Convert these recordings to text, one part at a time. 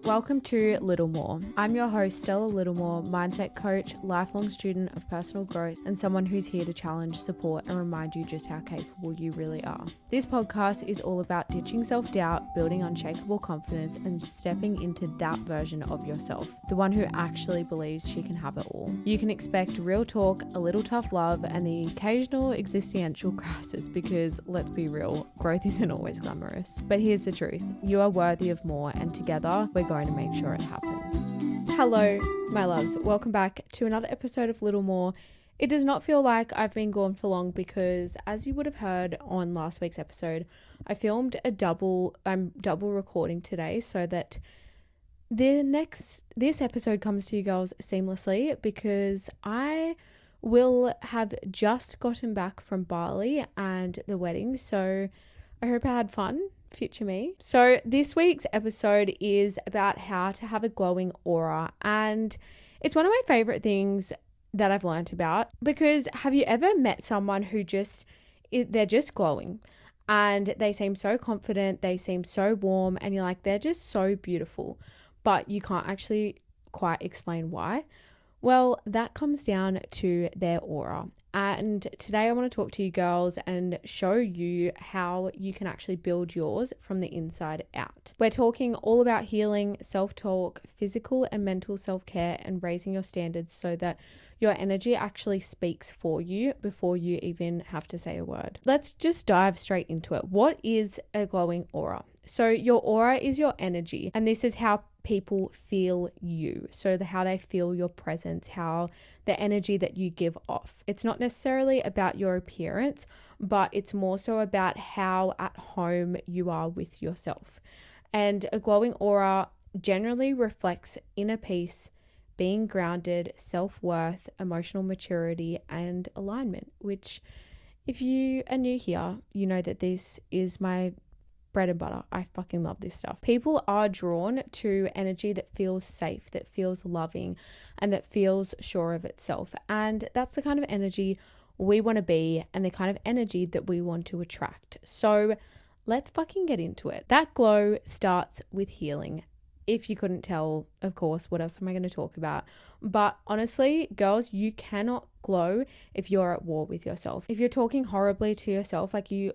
Welcome to Little More. I'm your host, Stella Littlemore, mindset coach, lifelong student of personal growth, and someone who's here to challenge, support, and remind you just how capable you really are. This podcast is all about ditching self-doubt, building unshakable confidence, and stepping into that version of yourself, the one who actually believes she can have it all. You can expect real talk, a little tough love, and the occasional existential crisis because, let's be real, growth isn't always glamorous. But here's the truth. You are worthy of more, and together, we're going to make sure it happens. Hello, my loves. Welcome back to another episode of Little More. It does not feel like I've been gone for long because, as you would have heard on last week's episode, I filmed I'm double recording today so that this episode comes to you girls seamlessly, because I will have just gotten back from Bali and the wedding. So I hope I had fun. Future me. So this week's episode is about how to have a glowing aura, and it's one of my favorite things that I've learned about, because have you ever met someone who they're just glowing and they seem so confident, they seem so warm, and you're like, they're just so beautiful, but you can't actually quite explain why? Well, that comes down to their aura. And today I want to talk to you girls and show you how you can actually build yours from the inside out. We're talking all about healing, self-talk, physical and mental self-care, and raising your standards so that your energy actually speaks for you before you even have to say a word. Let's just dive straight into it. What is a glowing aura? So your aura is your energy, and this is how people feel you. So how they feel your presence, how the energy that you give off. It's not necessarily about your appearance, but it's more so about how at home you are with yourself. And a glowing aura generally reflects inner peace, being grounded, self-worth, emotional maturity, and alignment, which if you are new here, you know that this is my bread and butter. I fucking love this stuff. People are drawn to energy that feels safe, that feels loving, and that feels sure of itself. And that's the kind of energy we want to be, and the kind of energy that we want to attract. So let's fucking get into it. That glow starts with healing. If you couldn't tell, of course, what else am I going to talk about? But honestly, girls, you cannot glow if you're at war with yourself. If you're talking horribly to yourself, you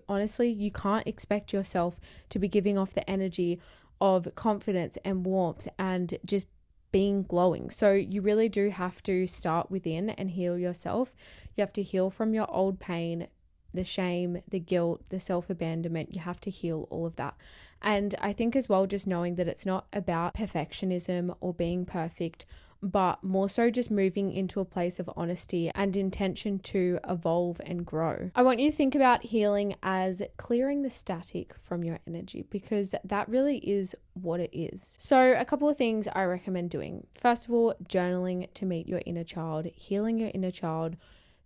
can't expect yourself to be giving off the energy of confidence and warmth and just being glowing. So you really do have to start within and heal yourself. You have to heal from your old pain, the shame, the guilt, the self-abandonment. You have to heal all of that. And I think as well, just knowing that it's not about perfectionism or being perfect, but more so just moving into a place of honesty and intention to evolve and grow. I want you to think about healing as clearing the static from your energy, because that really is what it is. So a couple of things I recommend doing. First of all, journaling to meet your inner child, healing your inner child,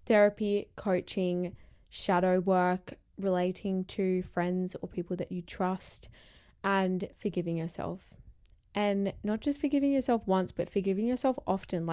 therapy, coaching, shadow work, relating to friends or people that you trust, and forgiving yourself. And not just forgiving yourself once, but forgiving yourself often.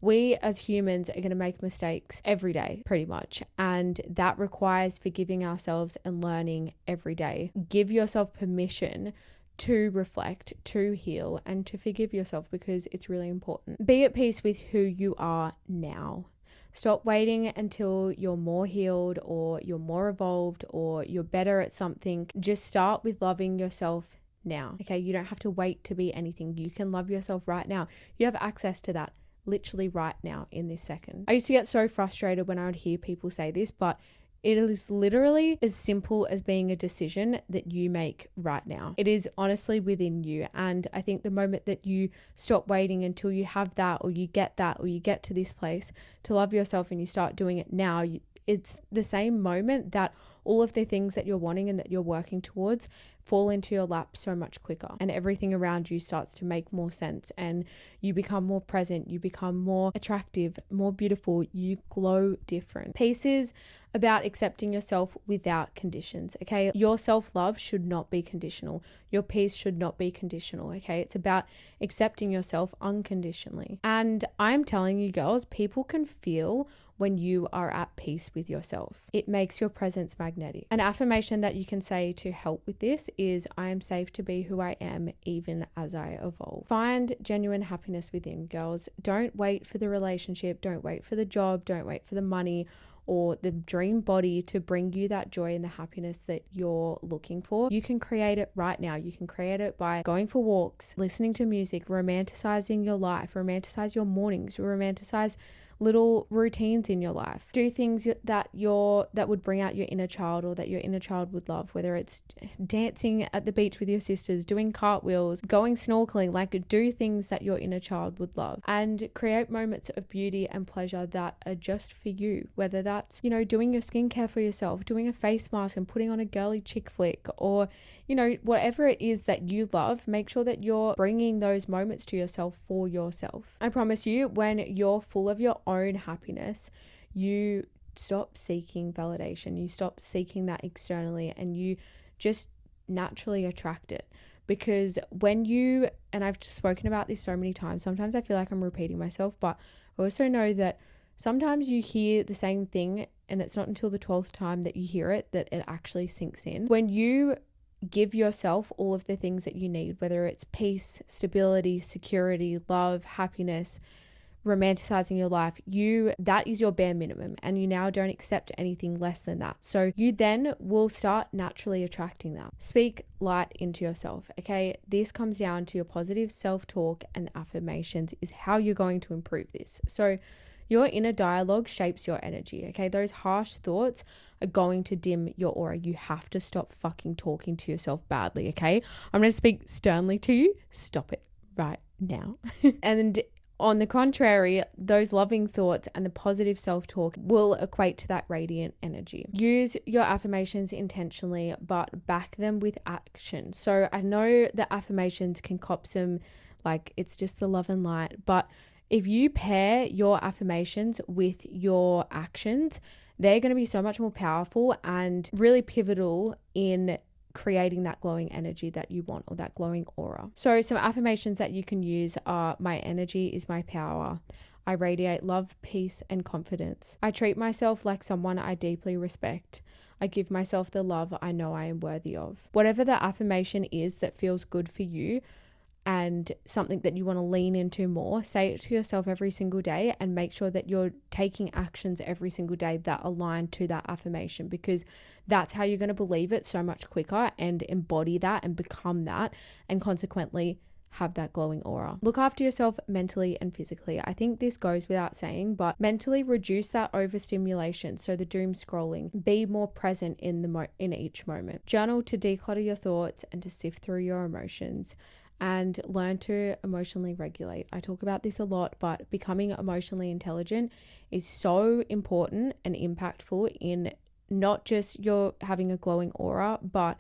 We as humans are going to make mistakes every day, pretty much. And that requires forgiving ourselves and learning every day. Give yourself permission to reflect, to heal, and to forgive yourself, because it's really important. Be at peace with who you are now. Stop waiting until you're more healed or you're more evolved or you're better at something. Just start with loving yourself now. Okay, you don't have to wait to be anything. You can love yourself right now. You have access to that literally right now in this second. I used to get so frustrated when I would hear people say this, but it is literally as simple as being a decision that you make right now. It is honestly within you. And I think the moment that you stop waiting until you have that, or you get to this place to love yourself, and you start doing it now, it's the same moment that all of the things that you're wanting and that you're working towards fall into your lap so much quicker, and everything around you starts to make more sense, and you become more present, you become more attractive, more beautiful, you glow different. Peace is about accepting yourself without conditions, okay? Your self-love should not be conditional. Your peace should not be conditional, okay? It's about accepting yourself unconditionally. And I'm telling you girls, people can feel when you are at peace with yourself. It makes your presence magnetic. An affirmation that you can say to help with this is, I am safe to be who I am even as I evolve. Find genuine happiness within, girls. Don't wait for the relationship, don't wait for the job, don't wait for the money or the dream body to bring you that joy and the happiness that you're looking for. You can create it right now. You can create it by going for walks, listening to music, romanticizing your life, romanticize your mornings, romanticize little routines in your life. Do things that would bring out your inner child or that your inner child would love, whether it's dancing at the beach with your sisters, doing cartwheels, going snorkeling, like do things that your inner child would love, and create moments of beauty and pleasure that are just for you, whether that's, doing your skincare for yourself, doing a face mask and putting on a girly chick flick, or whatever it is that you love. Make sure that you're bringing those moments to yourself for yourself. I promise you, when you're full of your own happiness, you stop seeking validation, you stop seeking that externally, and you just naturally attract it. Because when you, and I've spoken about this so many times, sometimes I feel like I'm repeating myself, but I also know that sometimes you hear the same thing and it's not until the 12th time that you hear it that it actually sinks in. When you give yourself all of the things that you need, whether it's peace, stability, security, love, happiness, romanticizing your life, that is your bare minimum, and you now don't accept anything less than that. So you then will start naturally attracting that. Speak light into yourself, okay? This comes down to your positive self-talk and affirmations is how you're going to improve this. So your inner dialogue shapes your energy, okay? Those harsh thoughts are going to dim your aura. You have to stop fucking talking to yourself badly, okay? I'm going to speak sternly to you. Stop it right now. And on the contrary, those loving thoughts and the positive self-talk will equate to that radiant energy. Use your affirmations intentionally, but back them with action. So I know that affirmations can cop some, like, it's just the love and light, but if you pair your affirmations with your actions, they're going to be so much more powerful and really pivotal in creating that glowing energy that you want, or that glowing aura. So some affirmations that you can use are: my energy is my power. I radiate love, peace, and confidence. I treat myself like someone I deeply respect. I give myself the love I know I am worthy of. Whatever the affirmation is that feels good for you, and something that you want to lean into more, say it to yourself every single day and make sure that you're taking actions every single day that align to that affirmation, because that's how you're going to believe it so much quicker and embody that and become that, and consequently have that glowing aura. Look after yourself mentally and physically. I think this goes without saying, but mentally reduce that overstimulation, so the doom scrolling. Be more present in each moment. Journal to declutter your thoughts and to sift through your emotions, and learn to emotionally regulate. I talk about this a lot, but becoming emotionally intelligent is so important and impactful in not just your having a glowing aura, but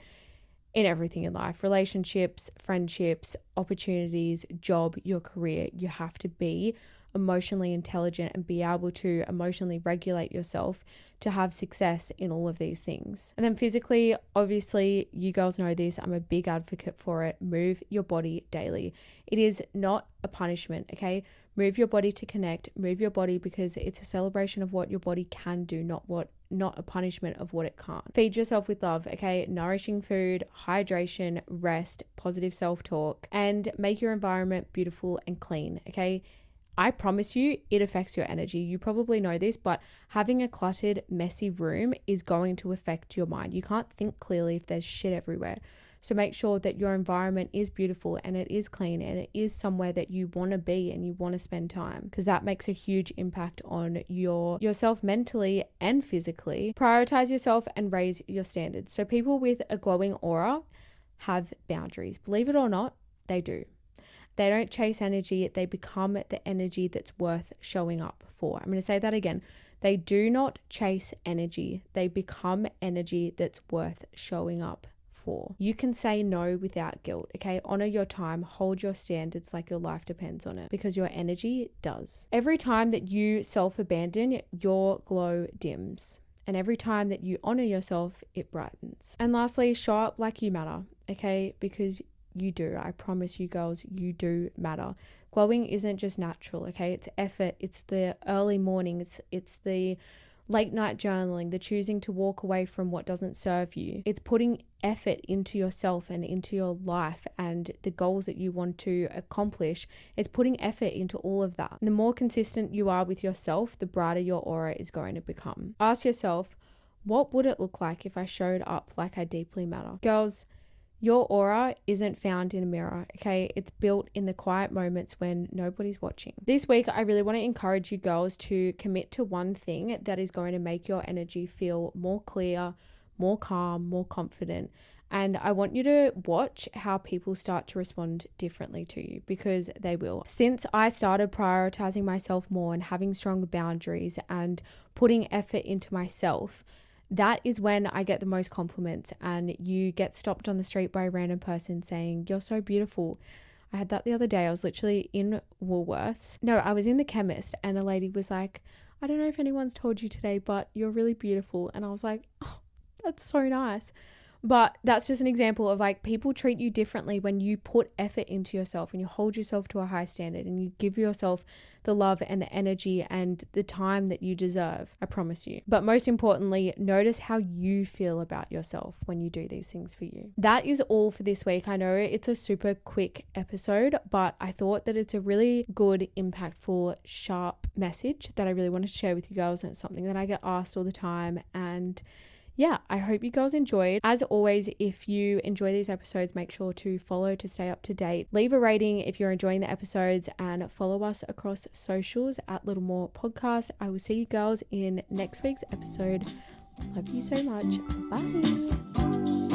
in everything in life: relationships, friendships, opportunities, job, your career. You have to be emotionally intelligent and be able to emotionally regulate yourself to have success in all of these things. And then physically, obviously, you girls know this, I'm a big advocate for it. Move your body daily. It is not a punishment, okay? Move your body to connect. Move your body because it's a celebration of what your body can do, not a punishment of what it can't. Feed yourself with love, okay? Nourishing food, hydration, rest, positive self-talk, and make your environment beautiful and clean, okay? I promise you, it affects your energy. You probably know this, but having a cluttered, messy room is going to affect your mind. You can't think clearly if there's shit everywhere. So make sure that your environment is beautiful and it is clean and it is somewhere that you want to be and you want to spend time, because that makes a huge impact on yourself mentally and physically. Prioritize yourself and raise your standards. So people with a glowing aura have boundaries. Believe it or not, they do. They don't chase energy. They become the energy that's worth showing up for. I'm going to say that again. They do not chase energy. They become energy that's worth showing up for. You can say no without guilt, okay? Honor your time. Hold your standards like your life depends on it, because your energy does. Every time that you self-abandon, your glow dims. And every time that you honor yourself, it brightens. And lastly, show up like you matter, okay? Because you do. I promise you girls, you do matter. Glowing isn't just natural, okay? It's effort. It's the early morning. It's the late night journaling, the choosing to walk away from what doesn't serve you. It's putting effort into yourself and into your life and the goals that you want to accomplish. It's putting effort into all of that. And the more consistent you are with yourself, the brighter your aura is going to become. Ask yourself, what would it look like if I showed up like I deeply matter? Girls, your aura isn't found in a mirror, okay? It's built in the quiet moments when nobody's watching. This week, I really want to encourage you girls to commit to one thing that is going to make your energy feel more clear, more calm, more confident. And I want you to watch how people start to respond differently to you, because they will. Since I started prioritizing myself more and having stronger boundaries and putting effort into myself, that is when I get the most compliments, and you get stopped on the street by a random person saying, "You're so beautiful." I had that the other day. I was literally in Woolworths. No, I was in the chemist, and a lady was like, "I don't know if anyone's told you today, but you're really beautiful." And I was like, "Oh, that's so nice." But that's just an example of like, people treat you differently when you put effort into yourself and you hold yourself to a high standard and you give yourself the love and the energy and the time that you deserve. I promise you. But most importantly, notice how you feel about yourself when you do these things for you. That is all for this week. I know it's a super quick episode, but I thought that it's a really good, impactful, sharp message that I really wanted to share with you girls. And it's something that I get asked all the time. And yeah, I hope you girls enjoyed. As always, if you enjoy these episodes, make sure to follow to stay up to date. Leave a rating if you're enjoying the episodes, and follow us across socials at Little More Podcast. I will see you girls in next week's episode. Love you so much. Bye.